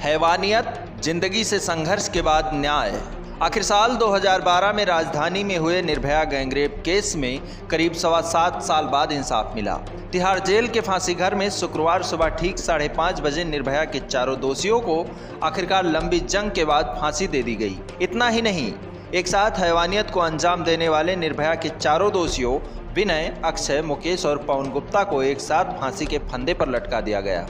हैवानियत, जिंदगी से संघर्ष के बाद न्याय। आखिर साल 2012 में राजधानी में हुए निर्भया गैंगरेप केस में करीब 7.25 साल बाद इंसाफ मिला। तिहाड़ जेल के फांसी घर में शुक्रवार सुबह ठीक 5:30 बजे निर्भया के चारों दोषियों को आखिरकार लंबी जंग के बाद फांसी दे दी गई। इतना ही नहीं, एक साथ हैवानियत को अंजाम देने वाले निर्भया के चारों दोषियों विनय, अक्षय, मुकेश और पवन गुप्ता को एक साथ फांसी के फंदे पर लटका दिया गया।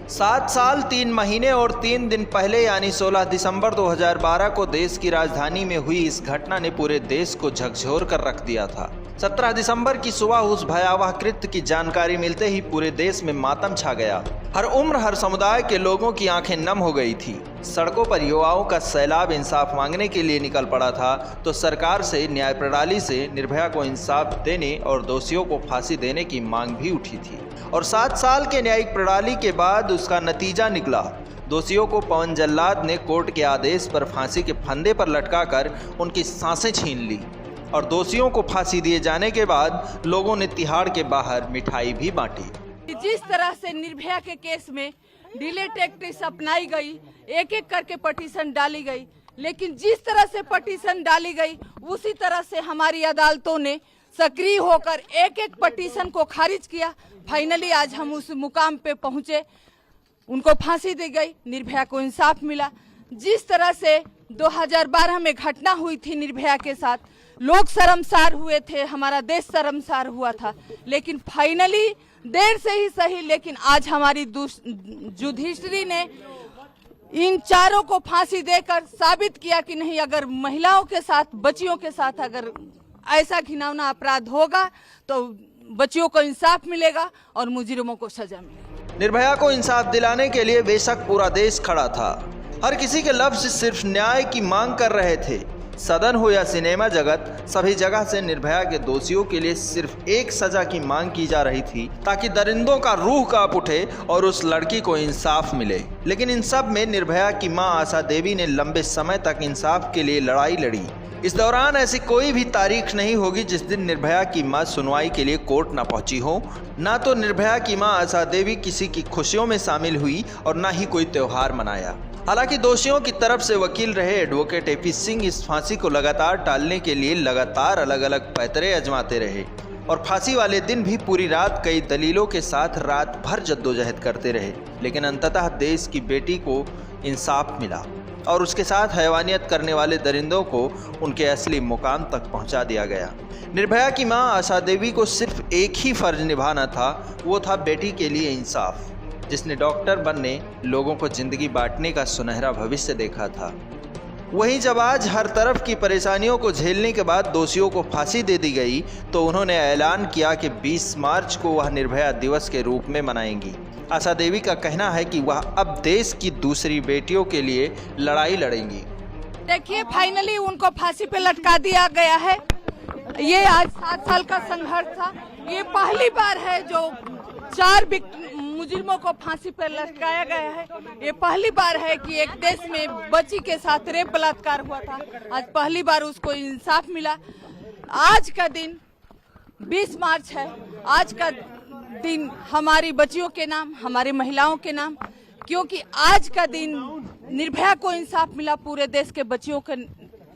7 साल 3 महीने और 3 दिन पहले यानी 16 दिसंबर 2012 को देश की राजधानी में हुई इस घटना ने पूरे देश को झकझोर कर रख दिया था। 17 दिसंबर की सुबह उस भयावह कृत्य की जानकारी मिलते ही पूरे देश में मातम छा गया। हर उम्र, हर समुदाय के लोगों की आंखें नम हो गई थी। सड़कों पर युवाओं का सैलाब इंसाफ मांगने के लिए निकल पड़ा था, तो सरकार से, न्याय प्रणाली से निर्भया को इंसाफ देने और दोषियों को फांसी देने की मांग भी उठी थी। और 7 साल के न्यायिक प्रणाली के बाद उसका नतीजा निकला। दोषियों को पवन जल्लाद ने कोर्ट के आदेश पर फांसी के फंदे पर लटकाकर उनकी सांसें छीन ली और दोषियों को फांसी दिए जाने के बाद लोगों ने तिहाड़ के बाहर मिठाई भी बांटी। जिस तरह से निर्भया के केस में डिले टैक्टिक्स अपनाई गई, एक एक करके पटिशन डाली गई, लेकिन जिस तरह से पटिशन डाली गई उसी तरह से हमारी अदालतों ने सक्रिय होकर एक एक पटिशन को खारिज किया। फाइनली आज हम उस मुकाम पे पहुंचे, उनको फांसी दी गई, निर्भया को इंसाफ मिला। जिस तरह से 2012 में घटना हुई थी निर्भया के साथ, लोग शर्मसार हुए थे, हमारा देश शर्मसार हुआ था, लेकिन फाइनली देर से ही सही, लेकिन आज हमारी जुडिशरी ने इन चारों को फांसी देकर साबित किया कि नहीं, अगर महिलाओं के साथ, बच्चियों के साथ अगर ऐसा घिनौना अपराध होगा तो बच्चियों को इंसाफ मिलेगा और मुजरिमों को सजा मिलेगी। निर्भया को इंसाफ दिलाने के लिए बेशक पूरा देश खड़ा था। हर किसी के लफ्ज सिर्फ न्याय की मांग कर रहे थे। सदन हो या सिनेमा जगत, सभी जगह से निर्भया के दोषियों के लिए सिर्फ एक सजा की मांग की जा रही थी, ताकि दरिंदों का रूह कांप उठे और उस लड़की को इंसाफ मिले। लेकिन इन सब में निर्भया की मां आशा देवी ने लंबे समय तक इंसाफ के लिए लड़ाई लड़ी। इस दौरान ऐसी कोई भी तारीख नहीं होगी जिस दिन निर्भया की मां सुनवाई के लिए कोर्ट न पहुंची हो। ना तो निर्भया की मां आशा देवी किसी की खुशियों में शामिल हुई और ना ही कोई त्योहार मनाया। हालांकि दोषियों की तरफ से वकील रहे एडवोकेट एपी सिंह इस फांसी को लगातार टालने के लिए लगातार अलग अलग पैतरे आजमाते रहे और फांसी वाले दिन भी पूरी रात कई दलीलों के साथ रात भर जद्दोजहद करते रहे। लेकिन अंततः देश की बेटी को इंसाफ मिला और उसके साथ हैवानियत करने वाले दरिंदों को उनके असली मुकाम तक पहुंचा दिया गया। निर्भया की मां आशा देवी को सिर्फ एक ही फर्ज निभाना था, वो था बेटी के लिए इंसाफ। जिसने डॉक्टर बनने, लोगों को जिंदगी बांटने का सुनहरा भविष्य देखा था, वहीं जब आज हर तरफ की परेशानियों को झेलने के बाद दोषियों को फांसी दे दी गई, तो उन्होंने ऐलान किया कि 20 मार्च को वह निर्भया दिवस के रूप में मनाएंगी। आशा देवी का कहना है कि वह अब देश की दूसरी बेटियों के लिए लड़ाई लड़ेंगी। देखिए, फाइनली उनको फांसी पे लटका दिया गया है। ये आज 7 साल का संघर्ष था। ये पहली बार है जो 4 मुजरिमों को फांसी पर लटकाया गया है। ये पहली बार है कि एक देश में बच्ची के साथ रेप बलात्कार हुआ था, आज पहली बार उसको इंसाफ मिला। आज का दिन 20 मार्च है। आज का दिन हमारी बच्चियों के नाम, हमारी महिलाओं के नाम, क्योंकि आज का दिन निर्भया को इंसाफ मिला, पूरे देश के बच्चियों को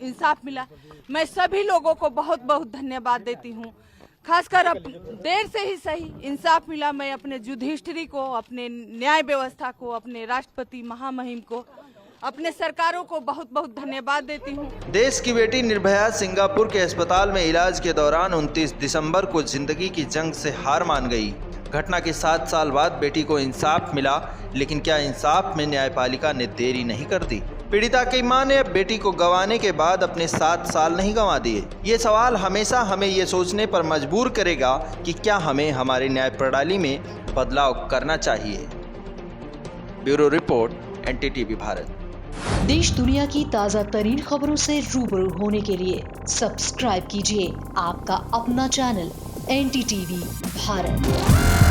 इंसाफ मिला। मैं सभी लोगों को बहुत बहुत धन्यवाद देती हूँ। खासकर अब देर से ही सही इंसाफ मिला। मैं अपने जुडिशरी को, अपने न्याय व्यवस्था को, अपने राष्ट्रपति महामहिम को, अपने सरकारों को बहुत बहुत धन्यवाद देती हूँ। देश की बेटी निर्भया सिंगापुर के अस्पताल में इलाज के दौरान 29 दिसंबर को जिंदगी की जंग से हार मान गई। घटना के 7 साल बाद बेटी को इंसाफ मिला, लेकिन क्या इंसाफ में न्यायपालिका ने देरी नहीं कर दी? पीड़िता की मां ने बेटी को गंवाने के बाद अपने 7 साल नहीं गंवा दिए। ये सवाल हमेशा हमें ये सोचने पर मजबूर करेगा कि क्या हमें हमारे न्याय प्रणाली में बदलाव करना चाहिए। Bureau report, NTTV Bharat. देश दुनिया की ताज़ा तरीन खबरों से रूबरू होने के लिए सब्सक्राइब कीजिए आपका अपना चैनल NTTV भारत।